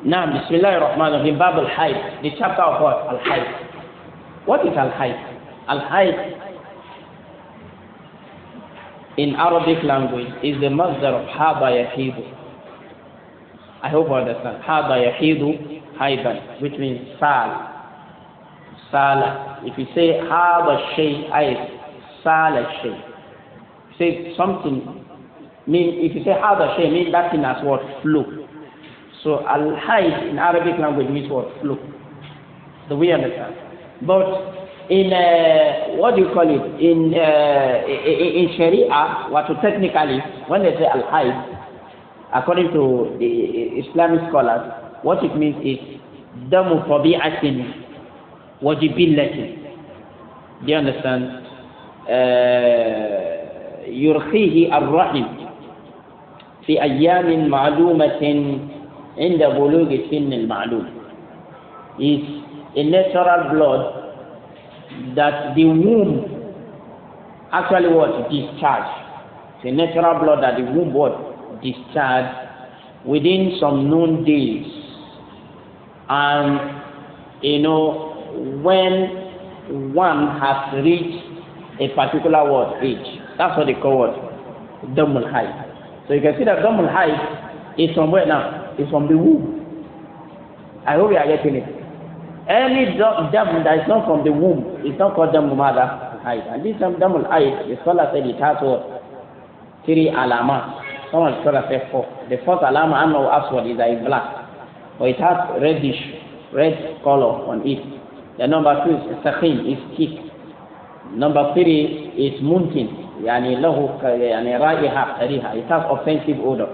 Now, Bismillah ar-Rahman ar-Rahim, Bab al-Hayd, the chapter of what? Al-Hayd. What is Al-Hayd? Al-Hayd in Arabic language is the masdar of Haba Yahidu. I hope you understand. Haba Yahidu Hayban, which means Sal. Sala. If you say Haba Shay, Sala Shay. Say something, if you say Haba Shay, mean that thing has what? Flew. So Al-Hayd in Arabic language means what? Flew. Do we understand? But in what do you call it? In Sharia, what technically, when they say Al-Hayd, according to the Islamic scholars, what it means is damu tabi'atin wajibillatin. Do you understand? يرخيه الرحم في أيام معلومة عند بلوغ سن المعلوم. Is a natural blood that the womb actually what? Discharge. It's a natural blood that the womb what? Discharge within some known days. And you know, when one has reached a particular what? Age. That's what they call what? Damul Hayd. So you can see that Damul Hayd is from where now? It's from the womb. I hope you are getting it. Any dam that is not from the womb is not called Damul Hayd. And this Damul Hayd, the scholar said it has what? 3 alama. Some of the scholars say 4. The first alama, I know aswad, is that it's black. But it has red color on it. The number 2 is sakhin, is thick. Number 3 is muntin. يعني له يعني رائحة كريهة. It has offensive odor.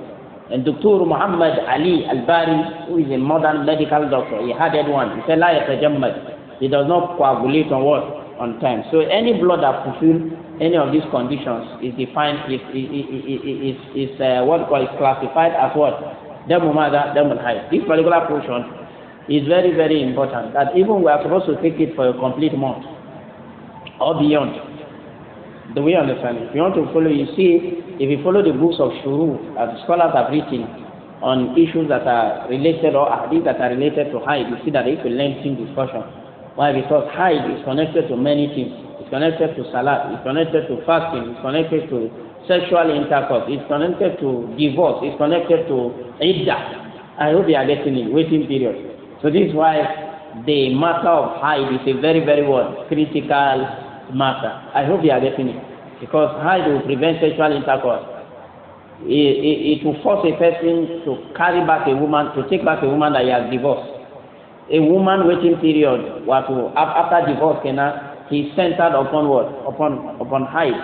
And Dr. Muhammad Ali Al-Bari, who is a modern medical doctor, he had one. He said, لا يتجمد. He does not coagulate on what? On time. So any blood that fulfills any of these conditions is defined, is what is classified as what? Damul Hayd. This particular portion is very, very important. That even we are supposed to take it for a complete month or beyond. Do we understand? If you want to follow, you see, if you follow the books of Shuru that scholars have written on issues that are related or hadith that are related to Hayd, you see that it's a lengthy discussion. Why? Because Hayd is connected to many things. It's connected to salat, it's connected to fasting, it's connected to sexual intercourse, it's connected to divorce, it's connected to iddah. I hope you are getting it, waiting period. So this is why the matter of Hayd is a very, very critical matter. I hope you are getting it. Because Hayd will prevent sexual intercourse. It will force a person to carry back a woman, to take back a woman that he has divorced. A woman waiting period, after divorce, he centered upon what? Upon Hayd.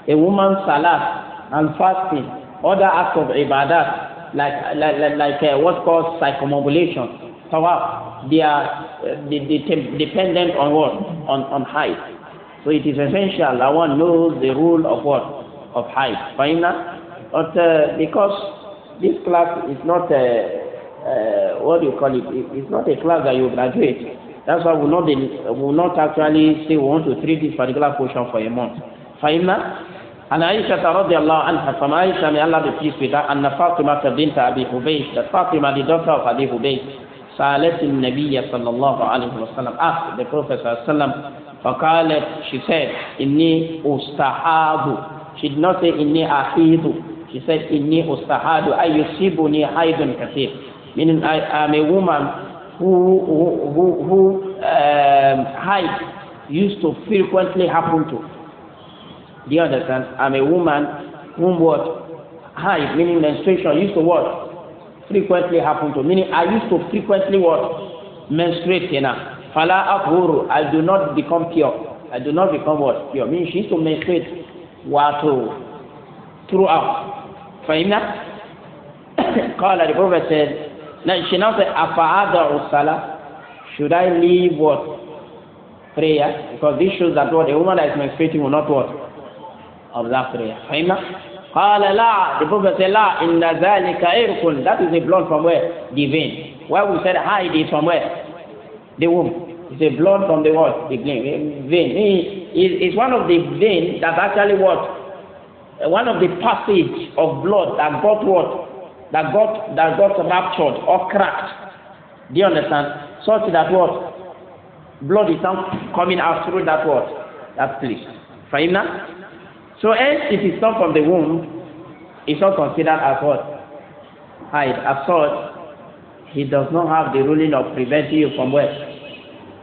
A woman's salat and fasting, other acts of ibadat, like what's called circumambulation, tawaf, they are dependent on what? On Hayd. So it is essential that one knows the rule of what? Of Hayd. But because this class is not what do you call it? It's not a class that you graduate. That's why we will not actually say we want to treat this particular portion for a month. And Aisha radiallahu anha, from Aisha, may Allah be pleased with her, and Fatima bint Abi Hubaysh, that Fatima, the daughter of Abi Hubaysh, سألت النبي صلى الله عليه وسلم, asked the Prophet صلى الله عليه وسلم, فقالت, she said, إني أستحاض. She did not say إني أحيض. She said إني أستحاض أي يصيبني حيض كثير. Meaning I am a woman who Hayd used to frequently happen to. Do you understand? I'm a woman whom what? Hayd, meaning menstruation, used to what? Frequently happen to. Meaning I used to frequently what? Menstruate enough. Fala akhuru, I do not become pure. I do not become what? Pure. Meaning she used to menstruate throughout. Fahimna? Qala, the Prophet said, now she now said, Afa'ada'u salah, should I leave what? Prayer? Because this shows that what? A woman that is menstruating will not what? Observe prayer. Fahimna? Qala la, the Prophet said, la, inna dhalika irkun. That is a blood from where? The vein. Why we said Hayd is from where? The womb. It's a blood from the what? The vein. It's one of the veins that actually what? One of the passage of blood that got what? That got ruptured or cracked. Do you understand? Such that what? Blood is not coming out through that what? That place. Fahimna? So hence, if it's not from the womb, it's not considered as what? Hide. As such, he does not have the ruling of preventing you from what?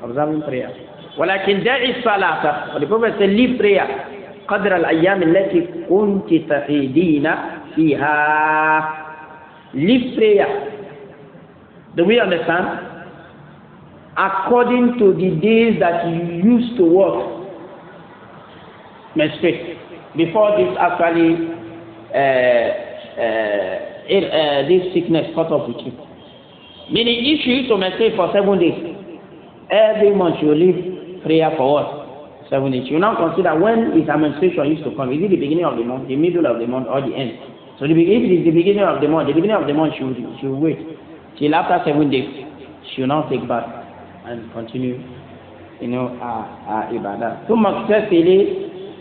Observing prayer. ولكن دعي الصلاة. But the Prophet said, leave prayer. قدر الأيام التي كنت تحيدين فيها. Leave prayer. Do we understand? According to the days that you used to work, menstruate. Before this actually, this sickness caught up with you. Meaning, if you used to menstruate for 7 days, every month you leave prayer for what? 7 days. You now consider when is a menstruation used to come. Is it the beginning of the month, the middle of the month, or the end? So if it is the beginning of the month, she will wait till after 7 days. She will now take bath and continue, ibadah. ثم اغتسلي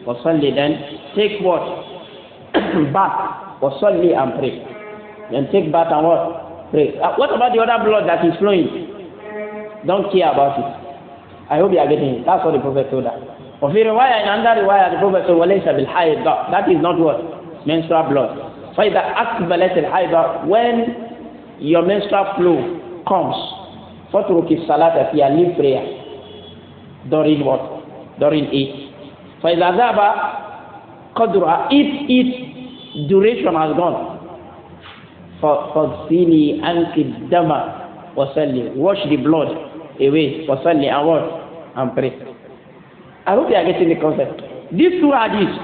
وصلي, then take what? Bath, وصلي, and pray. Then take bath and what? Pray. What about the other blood that is flowing? Don't care about it. I hope you are getting it. That's what the Prophet told us. وفي رواية, in another riwayah, the Prophet said, وليس بالحيض. That is not what? Menstrual blood. فإذا أقبلت الحيض, when your menstrual flow comes, فاترك الصلاة فيها, leave prayer. During what? During it. فإذا ذهب قدرها, if its duration has gone, فاغسلي عنك الدم وصلي, wash the blood away, وصلي, and what? And pray. I hope you are getting the concept. These two hadiths,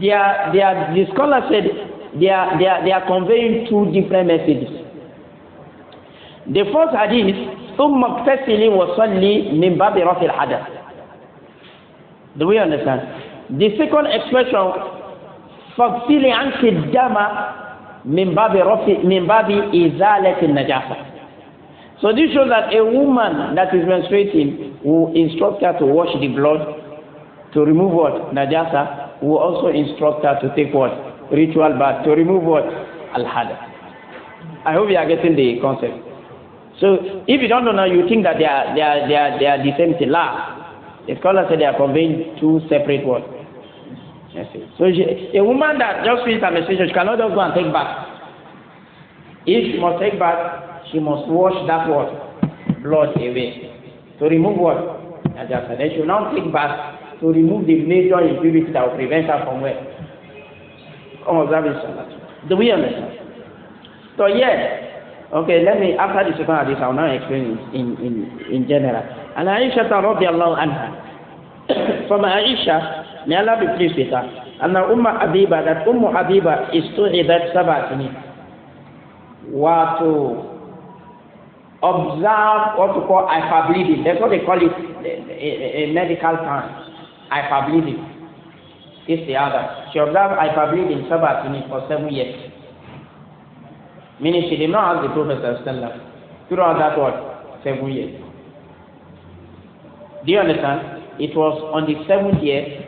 the scholar said they are conveying two different messages. The first hadith, ثم اغتسلي وصلي من باب رفع الحدث. Do we understand? The second expression, فاغسلي عنك الدم من باب إزالة النجاسة. So this shows that a woman that is menstruating will instruct her to wash the blood, to remove what? Najasa. Will also instruct her to take what? Ritual bath, to remove what? Al-Hadath. I hope you are getting the concept. So if you don't know now, you think that they are the same thing. The scholar said they are conveying two separate words. So a woman that just finished her menstruation, she cannot just go and take bath. If she must take bath, she must wash that what? Blood away. To remove what? Najasa. Then she will now take bath to remove the major impurity that will prevent her from where? Come observe this. Do we understand? So yes. Okay, let me, after the second hadith, I will now explain in general. And Aisha radiallahu anha, from Aisha, may Allah be pleased with her, and Habiba, that Habiba is tu'idat sabatini, were to observe what we call hyperbleeding. That's what they call it a medical term. Hyperbleeding. It's the other. She observed hyperbleeding sabatini for 7 years. Meaning she did not ask the Prophet throughout that what? 7 years. Do you understand? It was on the 7th year,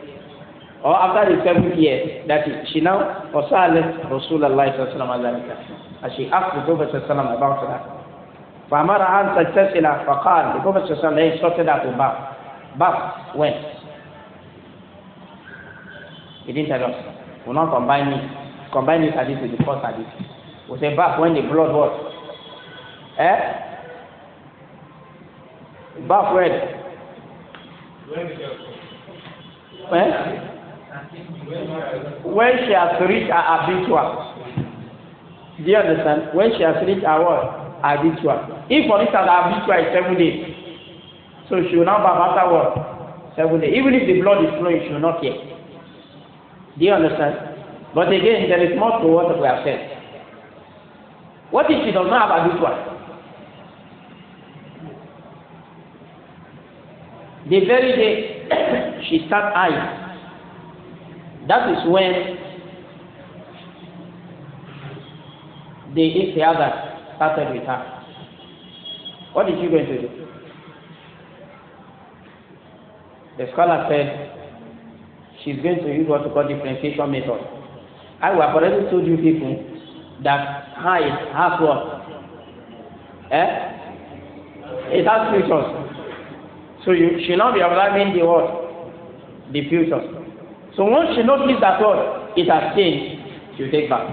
or after the 7th year, that she now وسألت رسول الله صلى الله عليه وسلم, as she asked the Prophet about that. فأمرها أن تغتسل, فقال, the Prophet instructed her to bath. Bath when? He didn't tell us. We'll not combine this hadith with the first hadith. We say bath when the blood was. Bath when? When she has reached her habitual. Do you understand? When she has reached her what? Habitual. If for instance her habitual is 7 days, so she will now bath after what? 7 days. Even if the blood is flowing, she will not care. Do you understand? But again, there is more to what we have said. What if she does not have habitual? The very day she starts eyeing, that is when the istiadah started with her. What is she going to do? The scholar said she's going to use what we call differentiation method. I have already told you people that height has what? It has futures. So you should not be observing the what? The futures. So once she notices that what? It has changed, she will take back.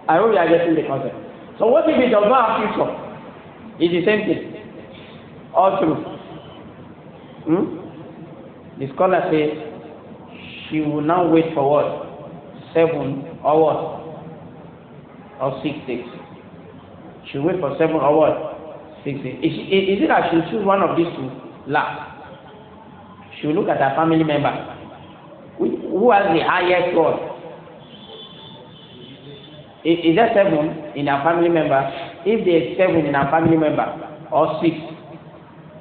I hope you are getting the concept. So what if it does not have future? It's the same thing. All true. The scholar says she will now wait for what? 7 or what? Or 6 days. She will wait for 7 or what? 6 days. Is it that she will choose one of these two? Last. She will look at her family member. Who has the highest what? Is there 7 in her family member? If there is 7 in her family member, or 6.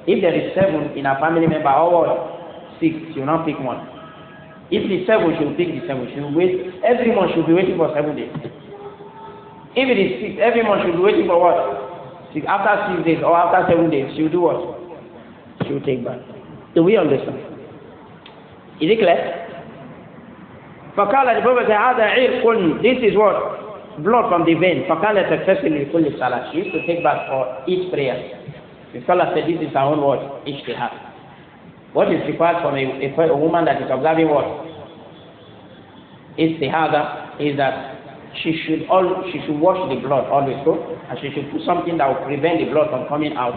If there is 7 in her family member, or what? 6, she will not pick one. If it is 7, she will pick the 7. She will wait. Every month she will be waiting for 7 days. If it is 6, every month she will be waiting for what? 6. After 6 days or after 7 days, she will do what? She will take back. Do we understand? Is it clear? فقال the Prophet said, هذا عرق. This is what? Blood from the vein. فقال تغتسل لكل صلاة. She used to take back for each prayer. The scholar said this is her own word, ijtihad. What is required from a woman that is observing what? Ijtihad is that she should wash the blood always, and she should put something that will prevent the blood from coming out,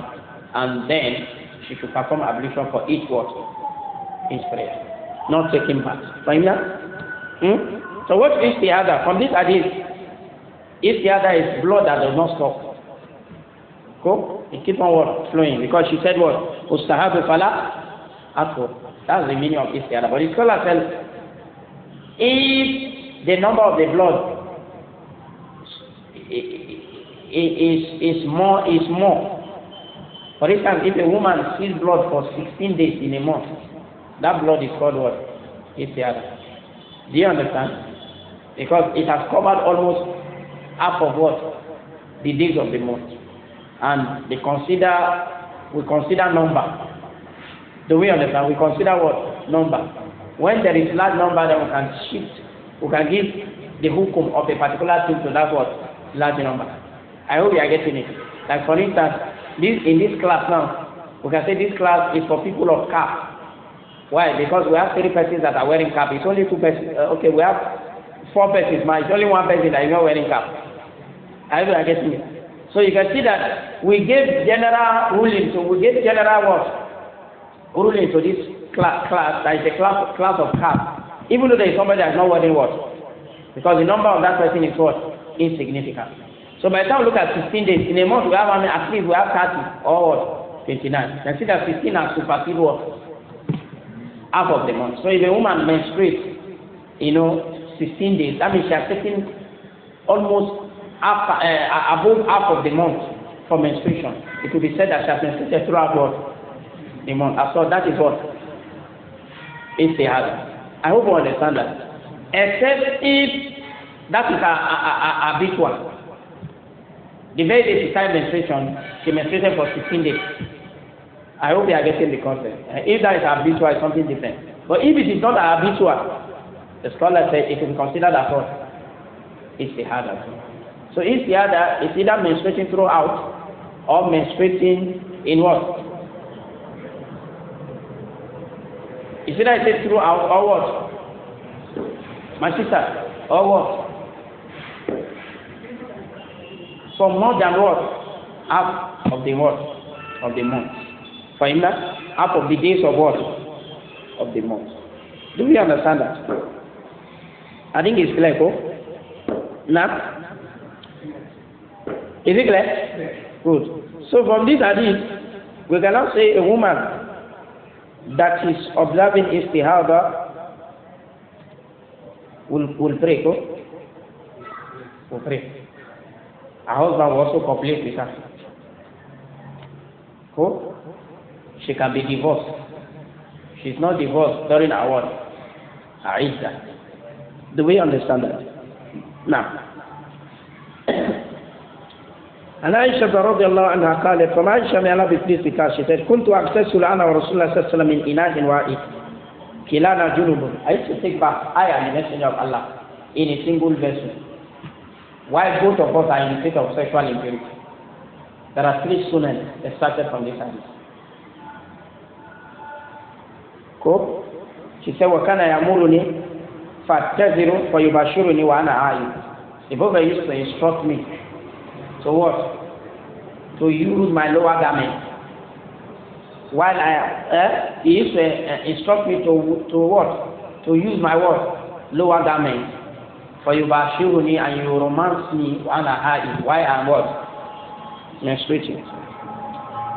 and then she should perform ablution for each word, each prayer, not taking part. So what is ijtihad? From this hadith, ijtihad is blood that does not stop. Cool? It keeps on flowing because she said what? Ustahabu fala. That's the meaning of ijtihad. But the scholar says, if the number of the blood is more. For instance, if a woman sees blood for 16 days in a month, that blood is called what? Ijtihad. Do you understand? Because it has covered almost half of what? The days of the month. And we consider number. Do we understand? We consider what? Number. When there is large number, then we can shift. We can give the hukum of a particular thing to that what? Large number. I hope you are getting it. Like for instance, in this class now, we can say this class is for people of cap. Why? Because we have 3 persons that are wearing cap. It's only 2 persons. Okay, we have 4 persons. But it's only 1 person that is not wearing cap. I hope you are getting it. So you can see that we gave general ruling. So we gave general what? Ruling to this class that is a class of cap. Even though there is somebody that is not wearing what? Because the number of that person is what? Insignificant. So by the time we look at 16 days, in a month we have at least we have 30 or what? 29. You can see that 16 has superseded what? Half of the month. So if a woman menstruates, 16 days, that means she has taken almost above half of the month for menstruation. It could be said that she has menstruated throughout what? The month. So that is what? Ijtihad. I hope you understand that. Except if that is a habitual. The very day she started menstruation, she menstruated for 16 days. I hope you are getting the concept. If that is habitual, it's something different. But if it is not habitual, the scholar said it is considered as what? Ijtihad. So ijtihad is either menstruating throughout or menstruating in what? Is either I say throughout or what? My sister, or what? For more than what? Half of the what? Of the month. For him, that half of the days of what? Of the month. Do we understand that? I think it's clear, Now? Is it clear? Good. So from this hadith, we cannot say a woman that is observing istihada will pray. Will pray. Her husband will also complete with her. Cool? She can be divorced. She's not divorced during her what? Her iddah. Do we understand that? Now. And Aisha radiallahu anha قالت from Aisha may Allah be pleased with her, she said كنت أغتسل أنا ورسول الله صلى الله عليه وسلم من إناء واحد كلانا جنوب. I used to take bath, I am the messenger of Allah, in a single vessel, while both of us are in a state of sexual impurity. There are 3 sunan that started from this hadith. Cool? She said, وَكَانَ يَأْمُرُنِي فَأَتَّذِرُ فَيُبَشِّرُنِي وَأَنَا عَائِدٌ. The Prophet used to instruct me to what? To use my lower garment. While he used to instruct me to what? To use my what? Lower garment. فَيُبَشِّرُنِي, and you romance me وَأَنَا عَائِدٌ. Why I'm what? Menstruating.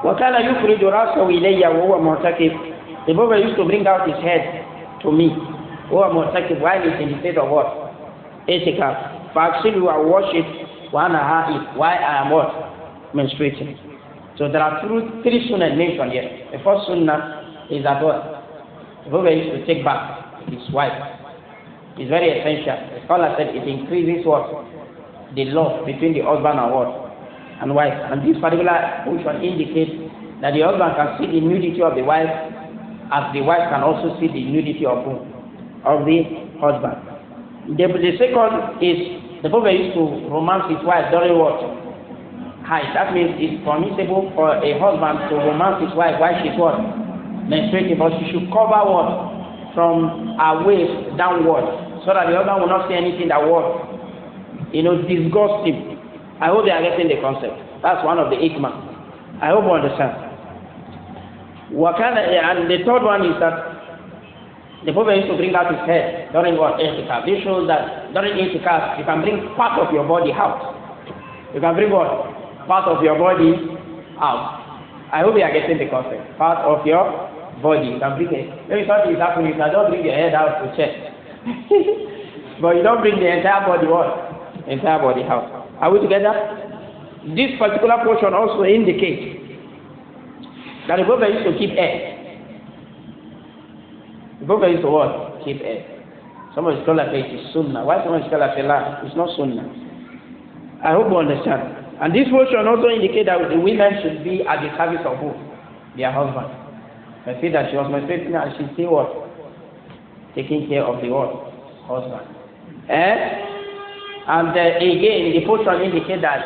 وَكَانَ يُخْرِجُ رَأْسَهُ إِلَيَّ وَهُوَ مُعْتَكِفٌ. The Prophet used to bring out his head to me. وَهُوَ مُعْتَكِفٌ, while he's in the state of what? Itikaf. فَأَغْسِلُهُ, I wash it. وَأَنَا عَائِدٌ, why I am what? Menstruating. So there are 3 sunnah mentioned here. The first sunnah is that what? The Prophet used to take bath with his wife. It's very essential. The scholar said it increases what? The love between the husband and what? And wife. And this particular portion indicates that the husband can see the nudity of the wife, as the wife can also see the nudity of whom? Of the husband. The second is the Prophet used to romance his wife during what? Height. That means it's permissible for a husband to romance his wife while she's what? Menstruating, but she should cover what? From her waist downward, so that the husband will not see anything that will, disgust him. I hope they are getting the concept. That's one of the hikmah. I hope you understand. And the third one is that the Prophet used to bring out his head during what? Itikaf. This shows that during Itikaf, you can bring part of your body out. You can bring what? Part of your body out. I hope you are getting the concept. Part of your body. You can bring it. Maybe something is happening, you can don't bring your head out to check. But you don't bring the entire body what? Entire body out. Are we together? This particular portion also indicates that the Prophet used to keep air. The Prophet used to what? Keep air. Some of the scholars say it is sunnah. Why some of the scholars say la? It's not sunnah. I hope you understand. And this portion also indicates that the women should be at the service of who? Their husband. I see that she was menstruating and she still what? Taking care of the what? Husband. And again, the portion indicates that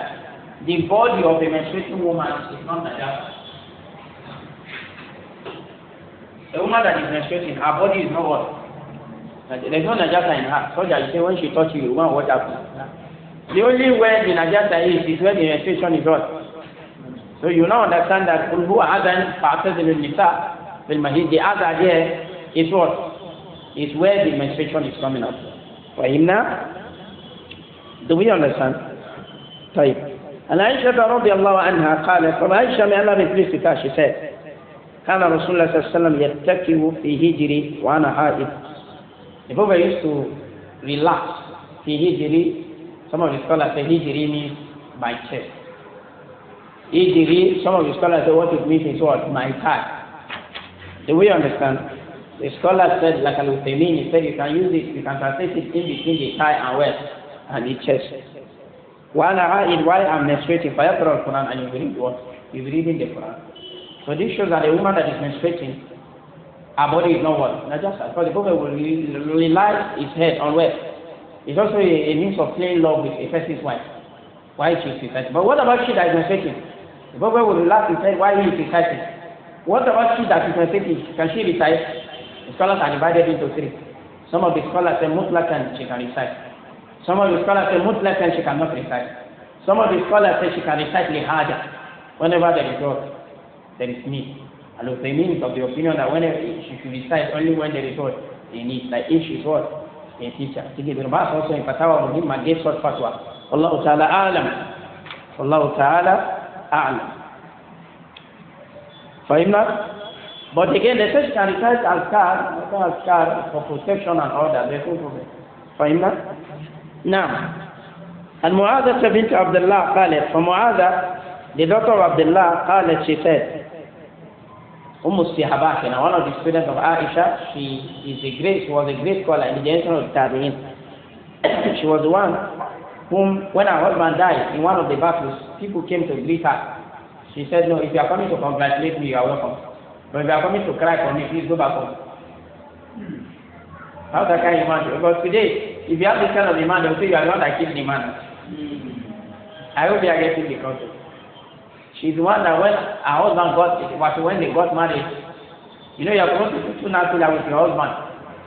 the body of a menstruating woman is not najasa. A woman that is menstruating, her body is not what? There is no najasa in her. So that you say when she touches you, want what happens. The only way the najasa is where the menstruation is what? So you now understand that who hasn't parted in nisa, the other there is what? Is where the menstruation is coming out. For him now. Do we understand? طيب. And Aisha radiallahu anha قالت, from Aisha may Allah be pleased with her, she said, كان رسول الله صلى الله عليه وسلم يتكئ في هجري وأنا حائض. The Prophet used to relax في هجري. Some of the scholars say hijri means my chest. Hijri, some of the scholars say what it means is what? My thigh. Do we understand? The scholar said, like Al-Uthaymeen, he said you can use it, you can translate it in between the thigh and waist and the chest. While I'm menstruating, فَيَقْرَأُ الْقُرْآنَ, and you read what? You read in the Quran. So this shows that a woman that is menstruating, her body is not what? Not just because the Prophet will rely his head on where? It's also a means of playing love with a person's wife. Why she's reciting. But what about she that is menstruating? The Prophet will relax his head while he is reciting. What about she that is menstruating? Can she recite? The scholars are divided into 3. Some of the scholars say mutlaqan she can recite. Some of the scholars say mutlaqan she cannot recite. Some of the scholars say she can recite lihaja whenever there is what? There is need. And the meaning of the opinion that whenever she should recite only when there is what? They need. Like if she is what? A teacher. Ibn Abbas also in Fatawa Muhimma gave such fatwa. Allahu Ta'ala a'lam. Allahu Ta'ala a'lam. Fahimna? But again, the church can recite azkar for protection and all that. There's no problem. Fahimna? Now, and Mu'adha bint Abdullah قالت, from Mu'adha, the daughter of Abdullah, قالت, she said, Sihabat, one of the students of Aisha, she was a great scholar in the generation of Tabi'in. She was the one whom, when her husband died in one of the battles, people came to greet her. She said, no, if you are coming to congratulate me, you are welcome. But if you are coming to cry for me, please go back home. How that kind of man? Because today, if you have this kind of demand, they will say you are not that killed the man. I hope you are getting the concept. She's the one that when her husband when they got married, you know, you're supposed to do two nafila with your husband.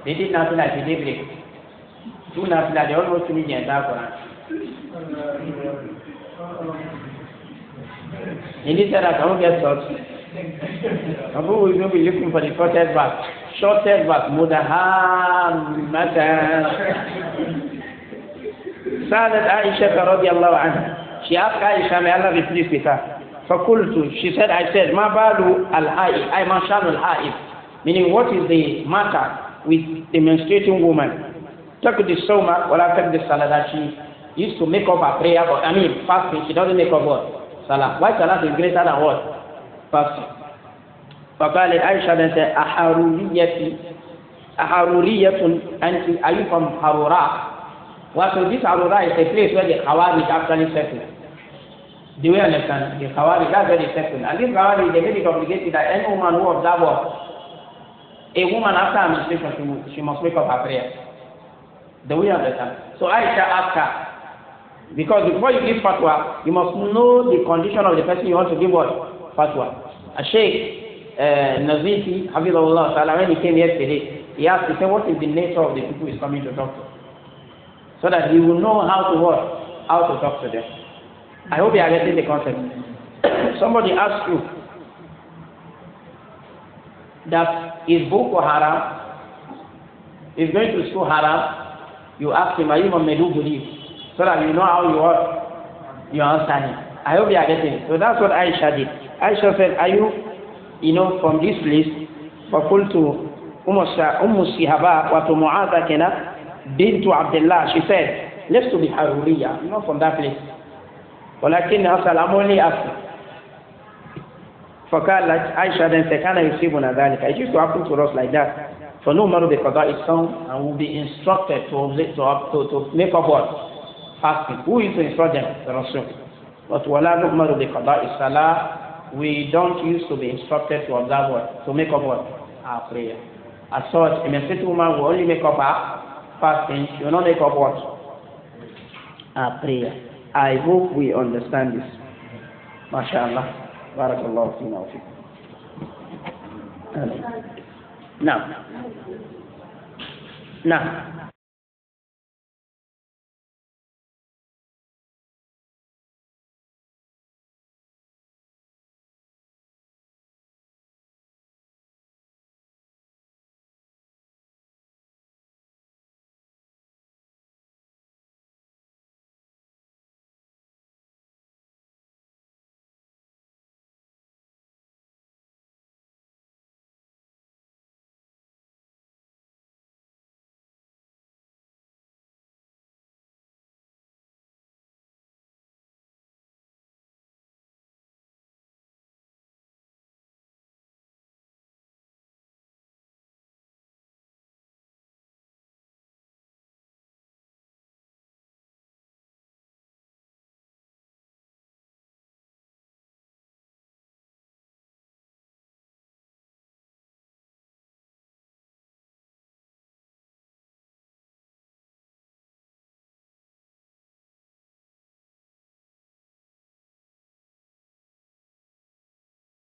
They did nafila at the daybreak. Two nafila, they almost finished the entire Quran. And he said, I don't get short. Abu will not be looking for the shortest verse. Shortest verse, Mudahammatan. Sadat Aisha radiallahu anha. She asked Aisha, may Allah be pleased with her. فَقُلْتُ, she said, I said, مَا بَالُ الْحَائِبِ أي مَا شَانُ الْحَائِبِ, meaning what is the matter with the menstruating woman? تَقْدِ الصَّوْمَ وَلَا تَقْدِ الصَّلَاةِ, that she used to make up her prayer, but fasting, she doesn't make up what? Salah. Why Salah is greater than what? Fasting. فقالت Aisha then said, أحرورية أنت, are you from Harura? Well, so this Harura is a place where the Khawarij actually settled. Do we understand? The Khawarij, that's where they settled. And this Khawarij, they made it obligated that any woman who observes what? A woman after her menstruation, she must make up her prayer. Do we understand? So Aisha asked her, because before you give fatwa, you must know the condition of the person you want to give what? Fatwa. A Sheikh Nazifi, Habibullah Ta'ala, when he came yesterday, he asked, he said, what is the nature of the people he's coming to talk to? So that he will know how to what? How to talk to them. I hope you are getting the concept. Somebody asks you that is Boko Haram, is going to school haram, you ask him, are you from Meduguri? So that you know how you answer him. I hope you are getting it. So that's what Aisha did. Aisha said, are you from this place? فَقُلْتُ أُمُّ السِّهَبَاء وَتُمُعَاذَكَنَا بِنْتُ عَبْدِ اللَّهِ, she said, let's to be Haruriya, not from that place. ولكن أصل أمولي أصل. فقالت Aisha then said, كان يصيبنا ذلك. It used to happen to us like that. فنؤمر بقضاء الصوم, and will be instructed to make up what? Fasting. Who is to instruct them? The Rasul. But ولا نؤمر بقضاء الصلاة, we don't used to be instructed to observe what? To make up what? Our prayer. As such, a menstruating woman will only make up her fasting. She will not make up what? Our prayer. I hope we understand this. MashaAllah. Barakallahu fina wa fikum. Now.